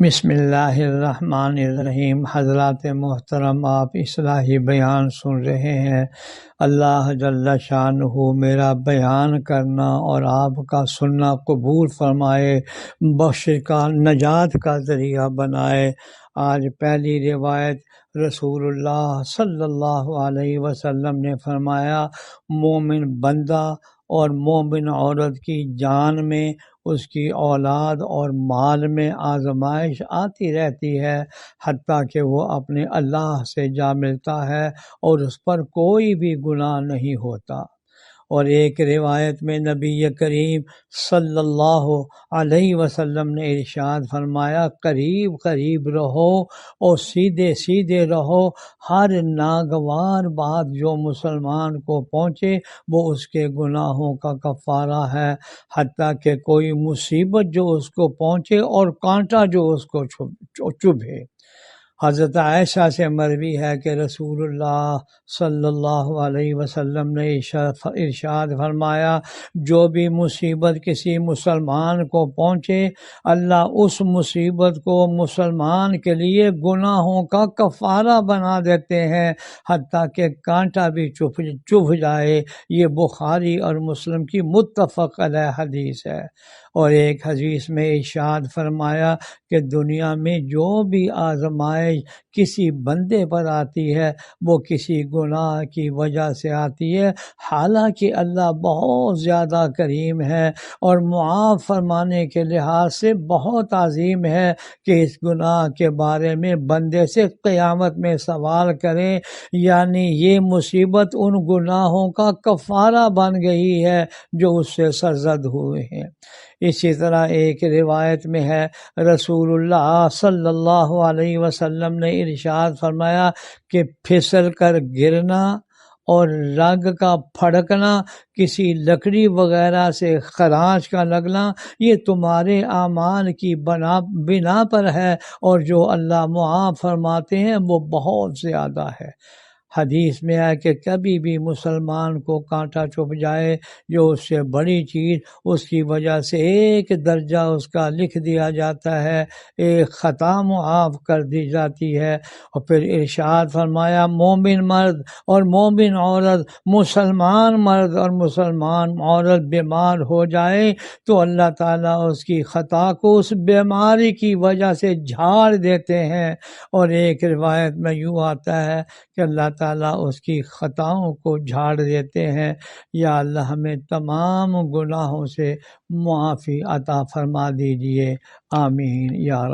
بسم اللہ الرحمن الرحیم۔ حضرات محترم، آپ اصلاحی بیان سن رہے ہیں۔ اللہ جل شانہ میرا بیان کرنا اور آپ کا سننا قبول فرمائے، بخشش کا نجات کا ذریعہ بنائے۔ آج پہلی روایت رسول اللہ صلی اللہ علیہ وسلم نے فرمایا، مومن بندہ اور مومن عورت کی جان میں، اس کی اولاد اور مال میں آزمائش آتی رہتی ہے، حتیٰ کہ وہ اپنے اللہ سے جا ملتا ہے اور اس پر کوئی بھی گناہ نہیں ہوتا۔ اور ایک روایت میں نبی کریم صلی اللہ علیہ وسلم نے ارشاد فرمایا، قریب قریب رہو اور سیدھے سیدھے رہو، ہر ناگوار بات جو مسلمان کو پہنچے وہ اس کے گناہوں کا کفارہ ہے، حتیٰ کہ کوئی مصیبت جو اس کو پہنچے اور کانٹا جو اس کو چبھے۔ حضرت عائشہ سے مروی ہے کہ رسول اللہ صلی اللہ علیہ وسلم نے ارشاد فرمایا، جو بھی مصیبت کسی مسلمان کو پہنچے، اللہ اس مصیبت کو مسلمان کے لیے گناہوں کا کفارہ بنا دیتے ہیں، حتیٰ کہ کانٹا بھی چبھ جائے۔ یہ بخاری اور مسلم کی متفق علیہ حدیث ہے۔ اور ایک حدیث میں ارشاد فرمایا کہ دنیا میں جو بھی آزمائش کسی بندے پر آتی ہے وہ کسی گناہ کی وجہ سے آتی ہے، حالانکہ اللہ بہت زیادہ کریم ہے اور معاف فرمانے کے لحاظ سے بہت عظیم ہے کہ اس گناہ کے بارے میں بندے سے قیامت میں سوال کریں، یعنی یہ مصیبت ان گناہوں کا کفارہ بن گئی ہے جو اس سے سرزد ہوئے ہیں۔ اسی طرح ایک روایت میں ہے، رسول اللہ صلی اللہ علیہ وسلم نے ارشاد فرمایا کہ پھسل کر گرنا اور رگ کا پھڑکنا، کسی لکڑی وغیرہ سے خراش کا لگنا، یہ تمہارے اعمال کی بنا پر ہے، اور جو اللہ معاف فرماتے ہیں وہ بہت زیادہ ہے۔ حدیث میں ہے کہ کبھی بھی مسلمان کو کانٹا چبھ جائے جو اس سے بڑی چیز، اس کی وجہ سے ایک درجہ اس کا لکھ دیا جاتا ہے، ایک خطا معاف کر دی جاتی ہے۔ اور پھر ارشاد فرمایا، مومن مرد اور مومن عورت، مسلمان مرد اور مسلمان عورت بیمار ہو جائے تو اللہ تعالیٰ اس کی خطا کو اس بیماری کی وجہ سے جھاڑ دیتے ہیں۔ اور ایک روایت میں یوں آتا ہے کہ اللہ تعالیٰ اس کی خطاؤں کو جھاڑ دیتے ہیں۔ یا اللہ ہمیں تمام گناہوں سے معافی عطا فرما دیجئے، آمین یا رب۔